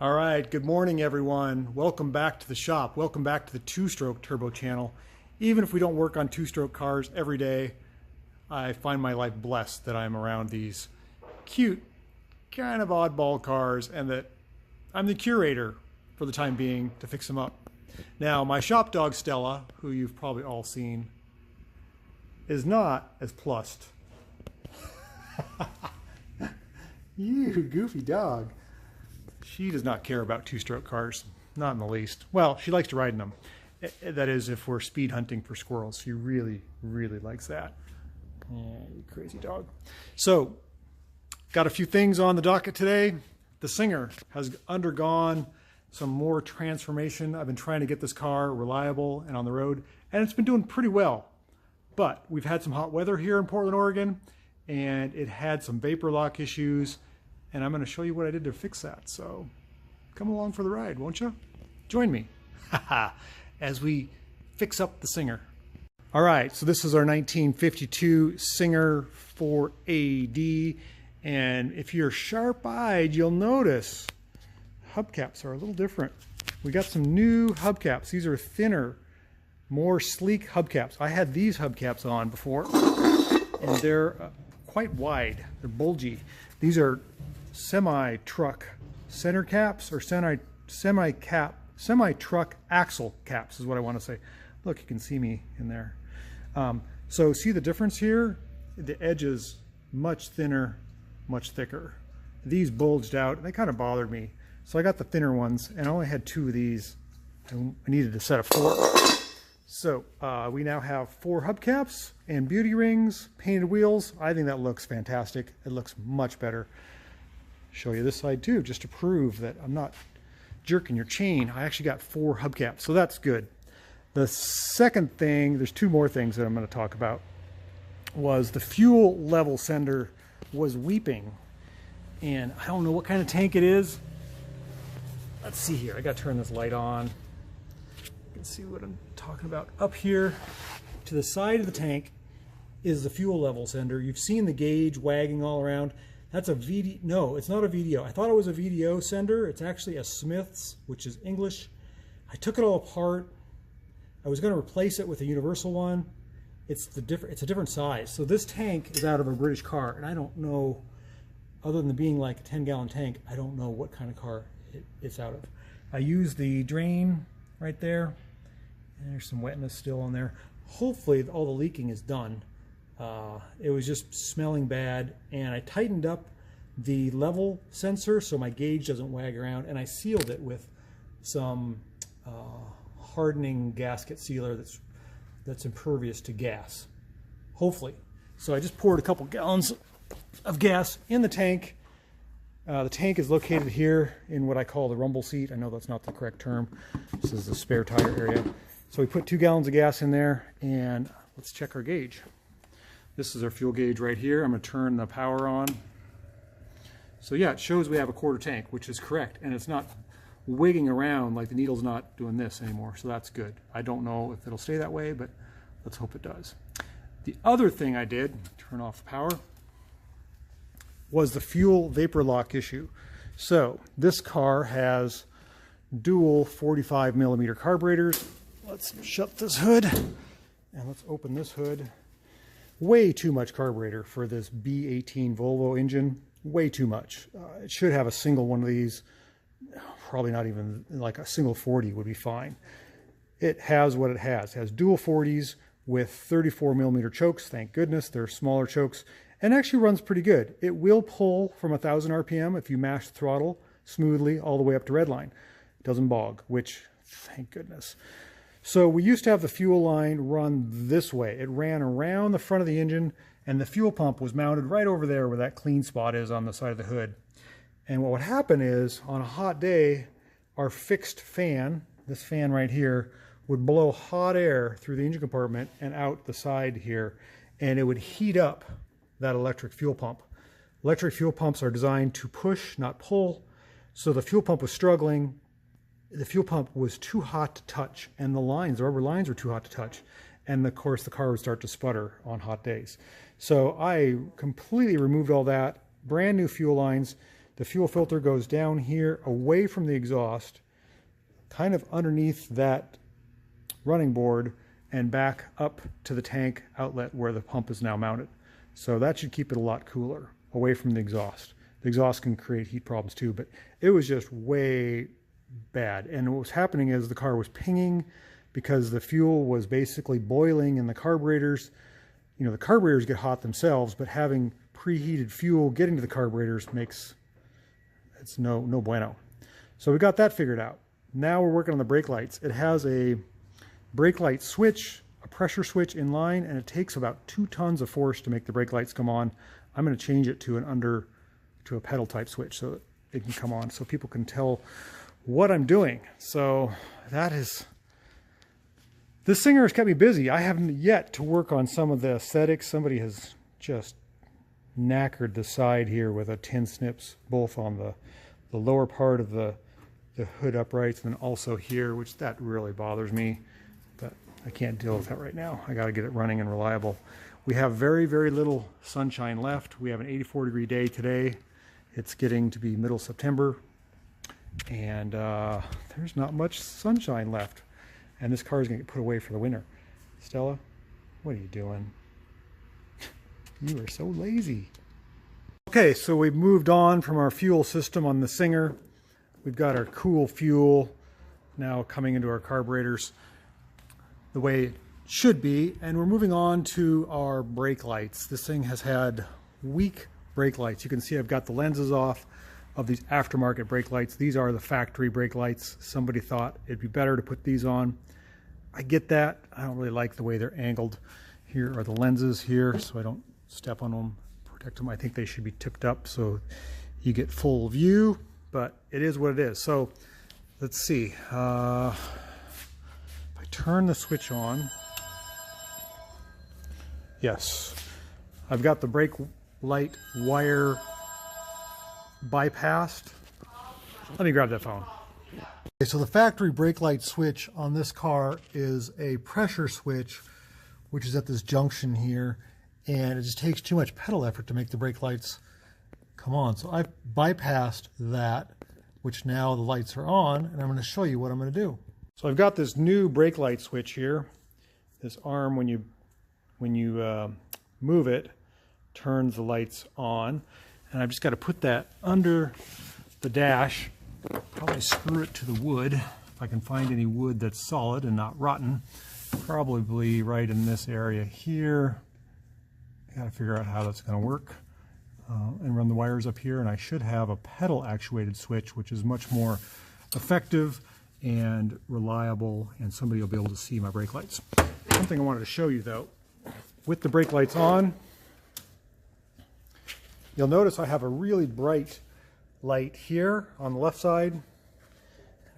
All right, good morning everyone. Welcome back to the shop. Welcome back to the two-stroke turbo channel. Even if we don't work on two-stroke cars every day, I find my life blessed that I'm around these cute, kind of oddball cars and that I'm the curator for the time being to fix them up. Now, my shop dog Stella, who you've probably all seen, is not as plussed. You goofy dog. She does not care about two-stroke cars, not in the least. Well, she likes to ride in them. That is, if we're speed hunting for squirrels. She really, really likes that. Yeah, you crazy dog. So, got a few things on the docket today. The Singer has undergone some more transformation. I've been trying to get this car reliable and on the road, and it's been doing pretty well. But we've had some hot weather here in Portland, Oregon, and it had some vapor lock issues. And I'm going to show you what I did to fix that. So come along for the ride, won't you? Join me as we fix up the Singer. All right, so this is our 1952 Singer 4AD. And if you're sharp-eyed, you'll notice hubcaps are a little different. We got some new hubcaps. These are thinner, more sleek hubcaps. I had these hubcaps on before, and they're quite wide. They're bulgy. These are semi-truck center caps or semi-truck axle caps is what I want to say. Look, you can see me in there. So see the difference here? The edge is much thinner, much thicker. These bulged out and they kind of bothered me. So I got the thinner ones and I only had 2 of these. I needed a set of 4. So we now have 4 hubcaps and beauty rings, painted wheels. I think that looks fantastic. It looks much better. Show you this side too, just to prove that I'm not jerking your chain. I actually got 4 hubcaps, so that's good. The second thing, there's 2 more things that I'm going to talk about, was the fuel level sender was weeping. And I don't know what kind of tank it is. Let's see here. I got to turn this light on. You can see what I'm talking about. Up here to the side of the tank is the fuel level sender. You've seen the gauge wagging all around. That's a VD. No, it's not a VDO. I thought it was a VDO sender. It's actually a Smith's, which is English. I took it all apart. I was going to replace it with a universal one. It's a different size. So this tank is out of a British car, and I don't know, other than being like a 10-gallon tank, I don't know what kind of car it's out of. I used the drain right there. And there's some wetness still on there. Hopefully all the leaking is done. It was just smelling bad, and I tightened up the level sensor so my gauge doesn't wag around, and I sealed it with some hardening gasket sealer that's impervious to gas, hopefully. So I just poured a couple gallons of gas in the tank. The tank is located here in what I call the rumble seat. I know that's not the correct term. This is the spare tire area. So we put 2 gallons of gas in there, and let's check our gauge. This is our fuel gauge right here. I'm going to turn the power on. So yeah, it shows we have a 1/4 tank, which is correct, and it's not wigging around, like the needle's not doing this anymore, so that's good. I don't know if it'll stay that way, but let's hope it does. The other thing I did, turn off the power, was the fuel vapor lock issue. So this car has dual 45mm carburetors. Let's shut this hood and let's open this hood. Way too much carburetor for this B18 Volvo engine. Way too much. It should have a single one of these. Probably not even, like a single 40 would be fine. It has what it has. It has dual 40s with 34mm chokes. Thank goodness they're smaller chokes, and actually runs pretty good. It will pull from 1,000 RPM if you mash the throttle smoothly all the way up to redline. It doesn't bog, which thank goodness. So we used to have the fuel line run this way. It ran around the front of the engine, and the fuel pump was mounted right over there where that clean spot is on the side of the hood. And what would happen is, on a hot day, our fixed fan, this fan right here, would blow hot air through the engine compartment and out the side here, and it would heat up that electric fuel pump. Electric fuel pumps are designed to push, not pull, so the fuel pump was struggling. The fuel pump was too hot to touch, and the rubber lines were too hot to touch. And of course the car would start to sputter on hot days. So I completely removed all that, brand new fuel lines. The fuel filter goes down here away from the exhaust, kind of underneath that running board, and back up to the tank outlet where the pump is now mounted. So that should keep it a lot cooler, away from the exhaust. The exhaust can create heat problems too, but it was just way bad. And what was happening is the car was pinging because the fuel was basically boiling in the carburetors. You know, the carburetors get hot themselves, but having preheated fuel getting to the carburetors it's no bueno. So we got that figured out. Now we're working on the brake lights. It has a brake light switch, a pressure switch in line, and it takes about 2 tons of force to make the brake lights come on. I'm going to change it to a pedal type switch so that it can come on, so people can tell what I'm doing. So this Singer has kept me busy. I haven't yet to work on some of the aesthetics. Somebody has just knackered the side here with a tin snips, both on the lower part of the hood uprights and then also here, which that really bothers me, but I can't deal with that right now. I got to get it running and reliable. We have very, very little sunshine left. We have an 84-degree day today. It's getting to be middle September, and there's not much sunshine left. And this car is going to get put away for the winter. Stella, what are you doing? You are so lazy. Okay, so we've moved on from our fuel system on the Singer. We've got our cool fuel now coming into our carburetors the way it should be. And we're moving on to our brake lights. This thing has had weak brake lights. You can see I've got the lenses off of these aftermarket brake lights. These are the factory brake lights. Somebody thought it'd be better to put these on. I get that. I don't really like the way they're angled. Here are the lenses here, so I don't step on them, protect them. I think they should be tipped up so you get full view, but it is what it is. So let's see. If I turn the switch on, yes, I've got the brake light wire bypassed. Let me grab that phone. Okay, so the factory brake light switch on this car is a pressure switch, which is at this junction here, and it just takes too much pedal effort to make the brake lights come on. So I've bypassed that, which now the lights are on, and I'm going to show you what I'm going to do. So I've got this new brake light switch here. This arm, when you move it, turns the lights on, and I've just got to put that under the dash. Probably screw it to the wood if I can find any wood that's solid and not rotten. Probably right in this area here. I got to figure out how that's going to work and run the wires up here, and I should have a pedal actuated switch, which is much more effective and reliable, and somebody will be able to see my brake lights. Something I wanted to show you though, with the brake lights on, you'll notice I have a really bright light here on the left side and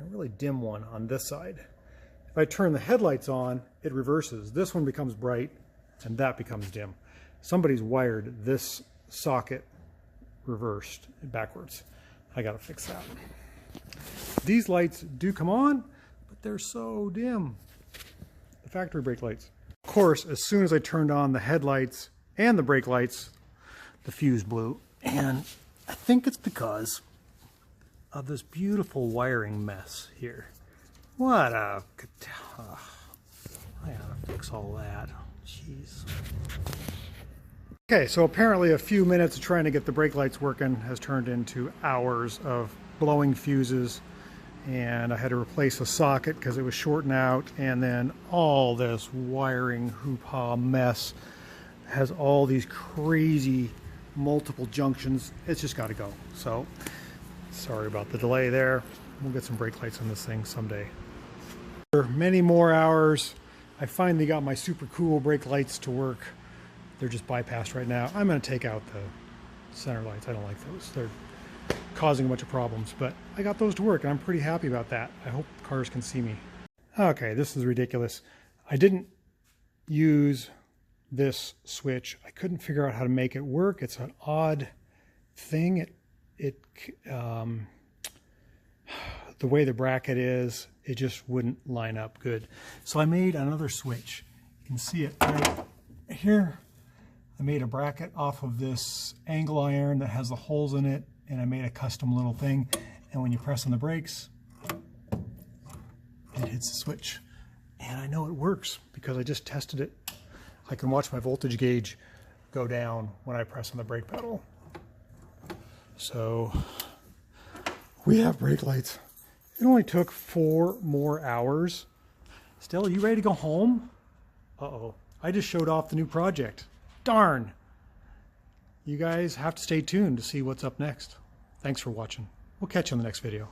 a really dim one on this side. If I turn the headlights on, it reverses. This one becomes bright and that becomes dim. Somebody's wired this socket reversed backwards. I gotta fix that. These lights do come on, but they're so dim. The factory brake lights. Of course, as soon as I turned on the headlights and the brake lights, the fuse blew, and I think it's because of this beautiful wiring mess here. What a... I gotta fix all that. Jeez. Okay, so apparently a few minutes of trying to get the brake lights working has turned into hours of blowing fuses, and I had to replace a socket because it was shorting out, and then all this wiring hoo-ha mess has all these crazy multiple junctions. It's just got to go. So sorry about the delay there. We'll get some brake lights on this thing someday. For many more hours, I finally got my super cool brake lights to work. They're just bypassed right now. I'm going to take out the center lights. I don't like those. They're causing a bunch of problems, but I got those to work, and I'm pretty happy about that. I hope cars can see me. Okay, this is ridiculous. I didn't use this switch. I couldn't figure out how to make it work. It's an odd thing. The way the bracket is, it just wouldn't line up good. So I made another switch. You can see it right here. I made a bracket off of this angle iron that has the holes in it, and I made a custom little thing, and when you press on the brakes, it hits the switch. And I know it works because I just tested it. I can watch my voltage gauge go down when I press on the brake pedal. So we have brake lights. It only took 4 more hours. Still, you ready to go home? Uh-oh, I just showed off the new project. Darn. You guys have to stay tuned to see what's up next. Thanks for watching. We'll catch you on the next video.